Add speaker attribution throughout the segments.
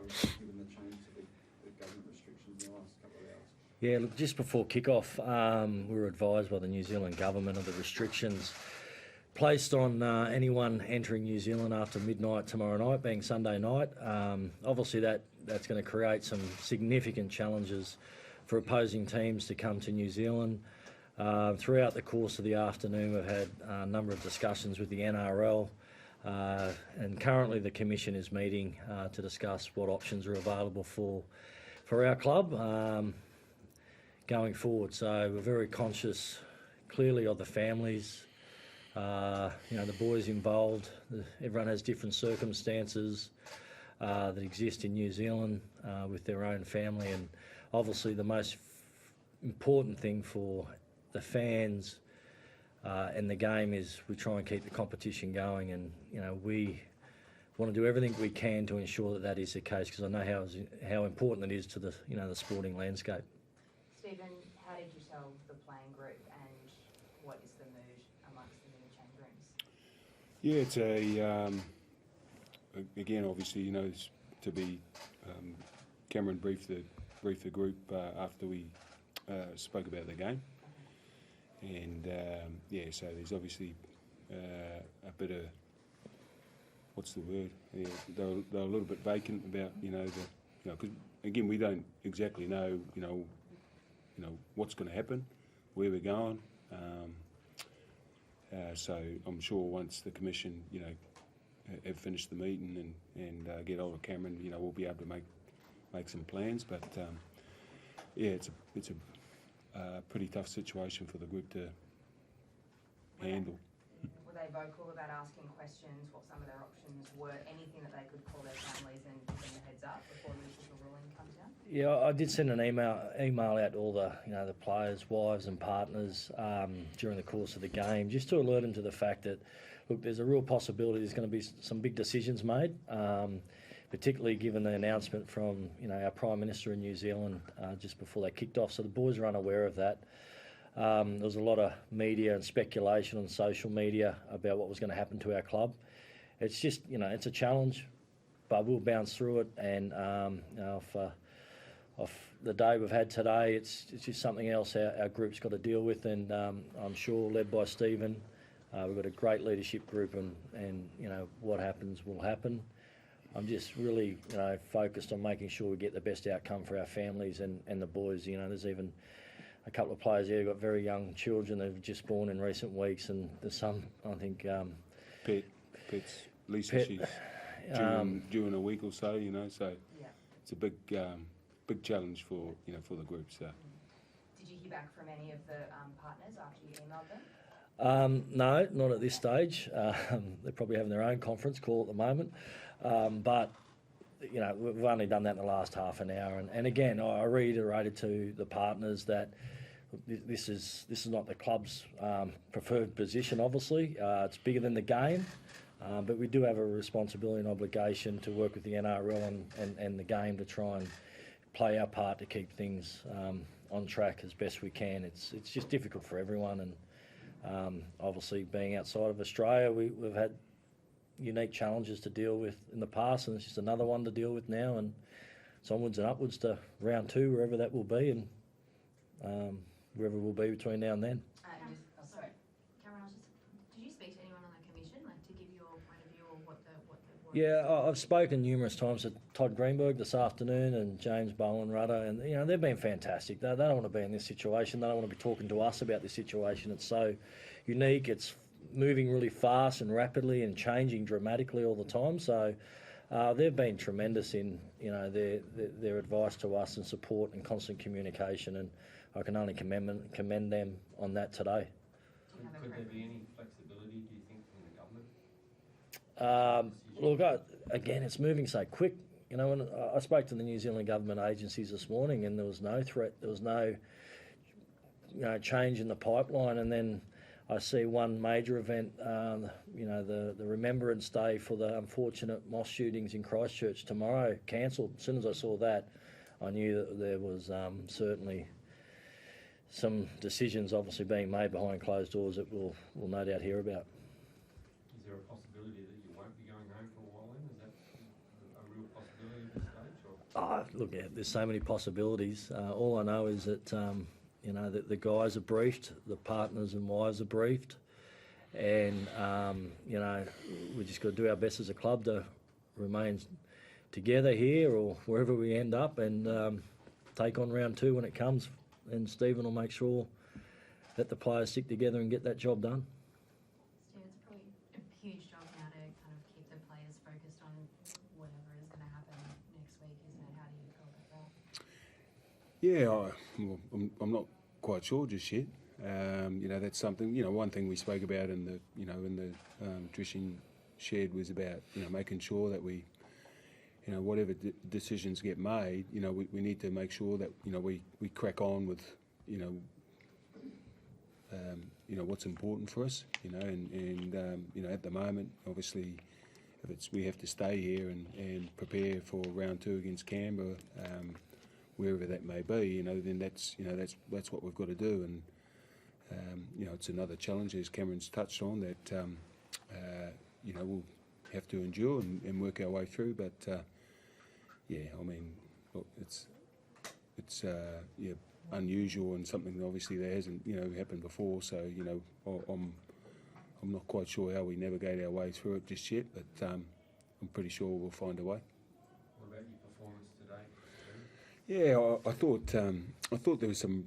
Speaker 1: given the change to the government restrictions in the last couple of hours?
Speaker 2: Yeah, look, just before kick-off, we were advised by the New Zealand government of the restrictions placed on anyone entering New Zealand after midnight tomorrow night, being Sunday night. Obviously, that's going to create some significant challenges for opposing teams to come to New Zealand. Throughout the course of the afternoon, we've had a number of discussions with the NRL, and currently the Commission is meeting to discuss what options are available for our club going forward. So we're very conscious, clearly, of the families. The boys involved. Everyone has different circumstances that exist in New Zealand with their own family, and obviously the most important thing for the fans and the game is we try and keep the competition going, and we want to do everything we can to ensure that is the case, because I know how important it is to the the sporting landscape.
Speaker 3: Stephen, how did you tell the playing group, and what is the mood amongst them in the change rooms?
Speaker 4: Yeah, it's again, obviously, it's to be Cameron briefed the group after we spoke about the game, and so there's obviously a bit of, what's the word? Yeah, they're a little bit vacant about because again, we don't exactly know what's going to happen, where we're going. So I'm sure once the Commission, have finished the meeting and get hold of Cameron, we'll be able to make some plans. But it's a pretty tough situation for the group to handle.
Speaker 3: Were they vocal about asking questions, what some of their options were, anything that they could call their families and give them the heads up before the official ruling comes down? Yeah,
Speaker 2: I did send an email out to all the the players' wives and partners during the course of the game, just to alert them to the fact that, look, there's a real possibility there's going to be some big decisions made, particularly given the announcement from our Prime Minister in New Zealand just before they kicked off. So the boys are unaware of that. There was a lot of media and speculation on social media about what was going to happen to our club. It's just, it's a challenge, but we'll bounce through it. And off the day we've had today, it's just something else our group's got to deal with. And I'm sure, led by Stephen, we've got a great leadership group, and what happens will happen. I'm just really focused on making sure we get the best outcome for our families and the boys. There's even a couple of players here who've got very young children that have just born in recent weeks, and there's some, I think...
Speaker 4: Pet's Lisa, she's due in a week or so, so
Speaker 3: yeah.
Speaker 4: It's a big challenge for the group. So.
Speaker 3: Did you hear back from any of the partners after you emailed them?
Speaker 2: No, not at this stage. They're probably having their own conference call at the moment, but we've only done that in the last half an hour, and again, I reiterated to the partners that this is not the club's preferred position. Obviously, it's bigger than the game, but we do have a responsibility and obligation to work with the NRL and the game to try and play our part to keep things on track as best we can. It's just difficult for everyone, and obviously being outside of Australia, we've had unique challenges to deal with in the past, and it's just another one to deal with now, and it's onwards and upwards to round 2, wherever that will be, and wherever we'll be between now and then.
Speaker 5: Sorry, Cameron, did you speak to anyone on the Commission, to give your point of view, or what the
Speaker 2: Yeah, I've spoken numerous times to Todd Greenberg this afternoon and James Bowen Rudder, and they've been fantastic. They don't want to be in this situation. They don't want to be talking to us about this situation. It's so unique. It's moving really fast and rapidly and changing dramatically all the time. So they've been tremendous in their advice to us and support and constant communication, and I can only commend them on that today.
Speaker 6: Could there be any flexibility, do you think, from the government?
Speaker 2: Look, again, it's moving so quick. When I spoke to the New Zealand government agencies this morning, and there was no threat, there was no change in the pipeline, and then I see one major event, the Remembrance Day for the unfortunate mosque shootings in Christchurch tomorrow, cancelled. As soon as I saw that, I knew that there was certainly some decisions obviously being made behind closed doors that we'll no doubt hear about.
Speaker 6: Is there a possibility that you won't be going home for a while then? Is that a real possibility at this stage?
Speaker 2: Look, there's so many possibilities. All I know is that that the guys are briefed, the partners and wives are briefed, and we just got to do our best as a club to remain together here or wherever we end up, and take on round 2 when it comes. And Stephen will make sure that the players stick together and get that job done.
Speaker 5: Steve, it's probably a huge job now to kind of keep the players focused on whatever is going to happen next week, isn't it? How do you feel about that?
Speaker 4: I'm not quite sure just yet. That's something. One thing we spoke about in the dressing shed was about making sure that we, whatever decisions get made, we need to make sure that we crack on with what's important for us. And at the moment, obviously, if we have to stay here and prepare for round 2 against Canberra, wherever that may be, then that's what we've got to do. And it's another challenge, as Cameron's touched on, that we'll have to endure and work our way through. But look, it's unusual and something obviously that hasn't happened before. So I'm not quite sure how we navigate our way through it just yet, but I'm pretty sure we'll find a way.
Speaker 6: What about your performance today, Steve?
Speaker 4: Yeah, I thought there was some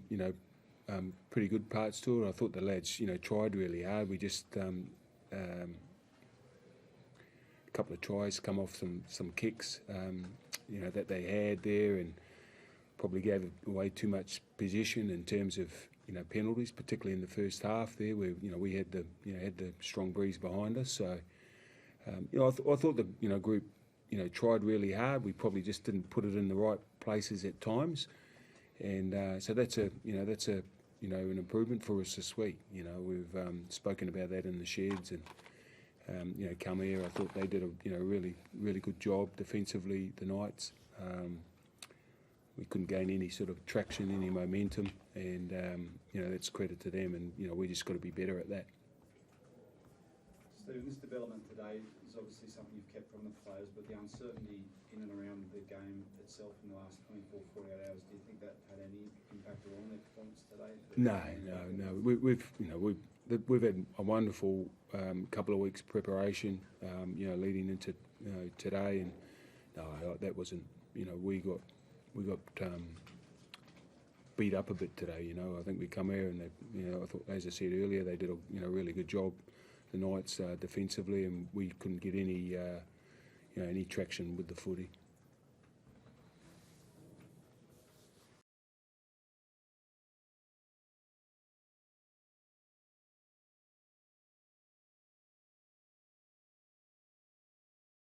Speaker 4: pretty good parts to it. I thought the lads tried really hard. We just a couple of tries come off some kicks that they had there, and probably gave away too much possession in terms of penalties, particularly in the first half there, where we had the strong breeze behind us. So I thought the group tried really hard. We probably just didn't put it in the right places at times, and so that's an improvement for us this week. We've spoken about that in the sheds, and come here. I thought they did a really good job defensively. The Knights. We couldn't gain any sort of traction, any momentum, and that's credit to them. And we just got to be better at that.
Speaker 1: Stephen, this development today is obviously something you've kept from the players, but the uncertainty in and around the game itself in the last 24, 48 hours, do you think that had any impact on their performance today?
Speaker 4: No. We've had a wonderful couple of weeks preparation, leading into today, and no, that wasn't. We got beat up a bit today. I think we come here and I thought, as I said earlier, they did a really good job, the Knights defensively, and we couldn't get any traction with the footy.